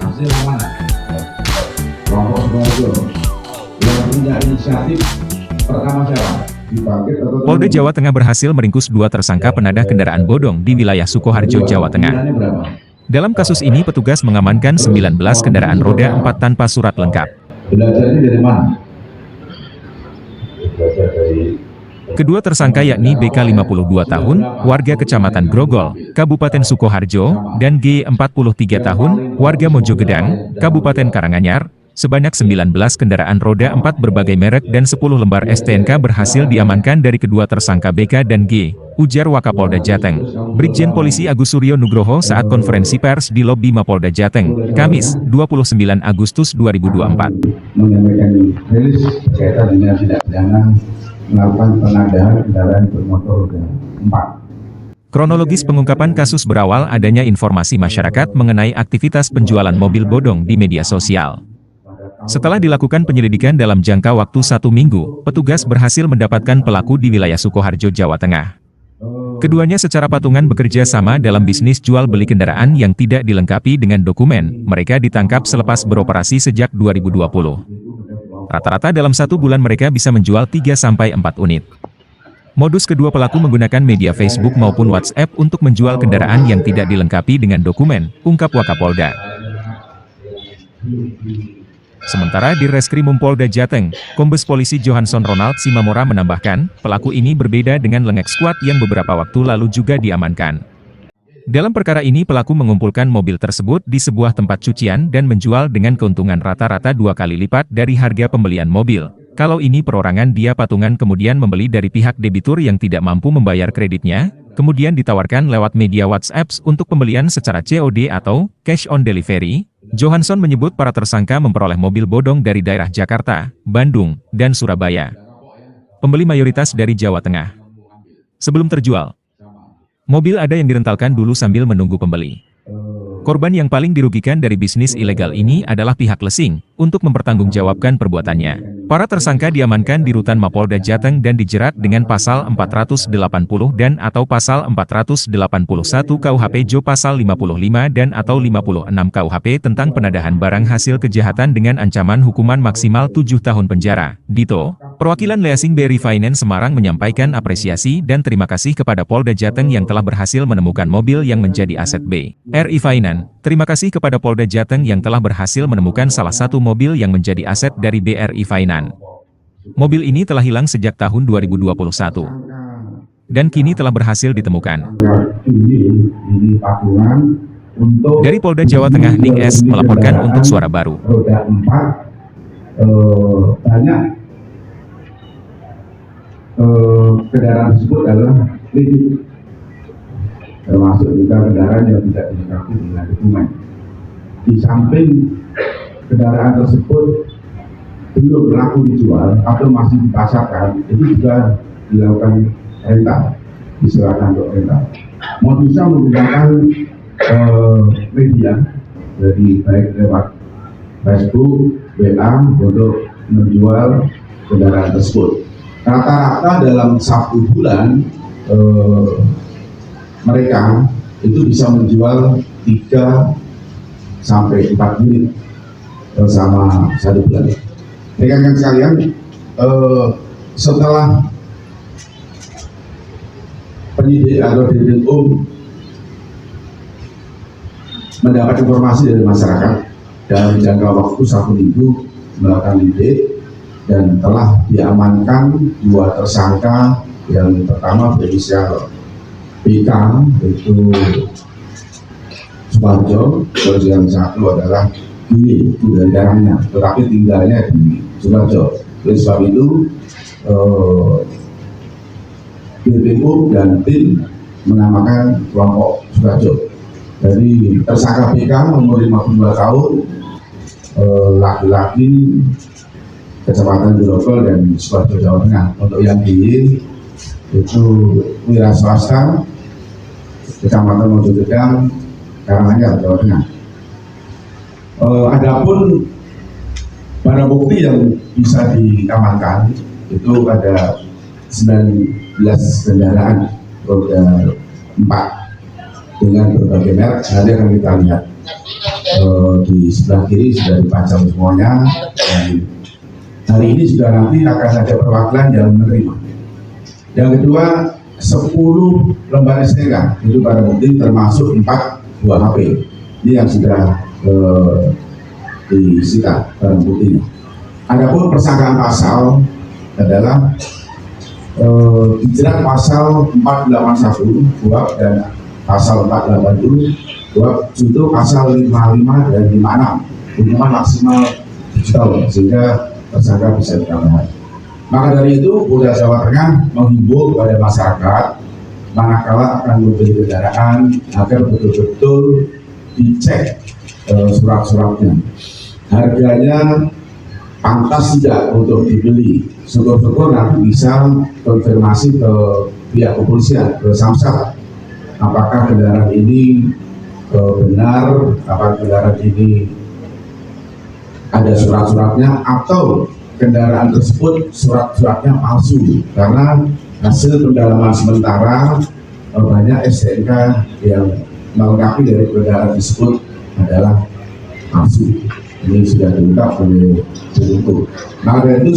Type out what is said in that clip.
hasil mana? Kelompok Sukoharjo yang punya inisiatif pertama siapa? Dibangkit atau Polda Jawa Tengah berhasil meringkus 2 tersangka penadah kendaraan bodong di wilayah Sukoharjo, Jawa Tengah. Dalam kasus ini petugas mengamankan 19 kendaraan roda 4 tanpa surat lengkap. Belajarnya dari mana? Belajar dari Kedua tersangka yakni BK 52 tahun, warga Kecamatan Grogol, Kabupaten Sukoharjo, dan G 43 tahun, warga Mojogedang, Kabupaten Karanganyar. Sebanyak 19 kendaraan roda 4 berbagai merek dan 10 lembar STNK berhasil diamankan dari kedua tersangka BK dan G, ujar Wakapolda Jateng, Brigjen Polisi Agus Suryo Nugroho saat konferensi pers di lobi Mapolda Jateng, Kamis, 29 Agustus 2024. Menyampaikan rilis berkaitan dengan tindak pidana melakukan penadahan kendaraan bermotor roda 4. Kronologis pengungkapan kasus berawal adanya informasi masyarakat mengenai aktivitas penjualan mobil bodong di media sosial. Setelah dilakukan penyelidikan dalam jangka waktu 1 minggu, petugas berhasil mendapatkan pelaku di wilayah Sukoharjo, Jawa Tengah. Keduanya secara patungan bekerja sama dalam bisnis jual beli kendaraan yang tidak dilengkapi dengan dokumen. Mereka ditangkap selepas beroperasi sejak 2020. Rata-rata dalam 1 bulan mereka bisa menjual 3-4 unit. Modus kedua pelaku menggunakan media Facebook maupun WhatsApp untuk menjual kendaraan yang tidak dilengkapi dengan dokumen, ungkap Wakapolda. Sementara di Reskrimum Polda Jateng, Kombes Polisi Johansson Ronald Simamora menambahkan, pelaku ini berbeda dengan Lengek Squad yang beberapa waktu lalu juga diamankan. Dalam perkara ini pelaku mengumpulkan mobil tersebut di sebuah tempat cucian dan menjual dengan keuntungan rata-rata 2 kali lipat dari harga pembelian mobil. Kalau ini perorangan dia patungan kemudian membeli dari pihak debitur yang tidak mampu membayar kreditnya, kemudian ditawarkan lewat media WhatsApp untuk pembelian secara COD atau cash on delivery. Johansson menyebut para tersangka memperoleh mobil bodong dari daerah Jakarta, Bandung, dan Surabaya. Pembeli mayoritas dari Jawa Tengah. Sebelum terjual, mobil ada yang direntalkan dulu sambil menunggu pembeli. Korban yang paling dirugikan dari bisnis ilegal ini adalah pihak lesing, untuk mempertanggungjawabkan perbuatannya. Para tersangka diamankan di Rutan Mapolda Jateng dan dijerat dengan pasal 480 dan atau pasal 481 KUHP Jo pasal 55 dan atau 56 KUHP tentang penadahan barang hasil kejahatan dengan ancaman hukuman maksimal 7 tahun penjara. Dito, perwakilan Leasing BRI Finance Semarang menyampaikan apresiasi dan terima kasih kepada Polda Jateng yang telah berhasil menemukan mobil yang menjadi aset BRI Finance. Terima kasih kepada Polda Jateng yang telah berhasil menemukan salah satu mobil yang menjadi aset dari BRI Finance. Mobil ini telah hilang sejak tahun 2021 dan kini telah berhasil ditemukan. Dari Polda Jawa Tengah, Ning S melaporkan untuk Suara Baru. Roda 4 banyak kendaraan tersebut adalah kredit, termasuk juga kendaraan yang tidak dilengkapi dengan dokumen. Di samping kendaraan tersebut belum laku dijual atau masih dipasarkan, itu juga dilakukan rental, disilakan untuk rental. Modusnya menggunakan media, jadi baik lewat Facebook, WA untuk menjual kendaraan tersebut. Rata-rata dalam 1 bulan mereka itu bisa menjual 3-4 unit selama 1 bulan. Rekan-rekan sekalian, setelah penyidik atau Ditkrim mendapat informasi dari masyarakat dalam jangka waktu 1 minggu melakukan lidik dan telah diamankan 2 tersangka. Yang pertama berinisial BK, yaitu Sukoharjo, terus yang satu adalah G, itu dari daerahnya, tetapi tinggalnya di Sukoharjo. Oleh sebab itu, Ditkrim dan tim menamakan kelompok Sukoharjo. Jadi tersangka BK umur 52 tahun, laki-laki, Kecamatan Grogol dan Sukoharjo, Jawa Tengah. Untuk yang D itu wira swasta, Kecamatan Mojogedang, Karanganyar, Jawa Tengah. Adapun barang bukti yang bisa diamankan itu ada 19 kendaraan roda 4 dengan berbagai merek. Nanti akan kita lihat di sebelah kiri sudah dipajang semuanya, dan hari ini juga nanti akan ada perwakilan yang menerima. Yang kedua, 10 lembar STNK itu barang bukti, termasuk 4 buah HP. Ini yang sudah disita barang buktinya. Adapun persangkaan pasal adalah dijerat pasal 481 buah dan pasal 480 buah, itu pasal 55 dan 56, hukuman maksimal 7 tahun, sehingga tersangka bisa ditambah. Maka dari itu, Polda Jawa Tengah menghimbau kepada masyarakat manakala akan membeli kendaraan agar betul-betul dicek surat-suratnya, harganya pantas tidak untuk dibeli. Syukur-syukur nanti bisa konfirmasi ke pihak kepolisian, ke Samsat, apakah kendaraan ini benar, apakah kendaraan ini ada surat-suratnya, atau kendaraan tersebut surat-suratnya palsu. Karena hasil pendalaman sementara banyak STNK yang melengkapi dari kendaraan tersebut adalah palsu. Ini sudah diungkap oleh Polisi. Maka dari itu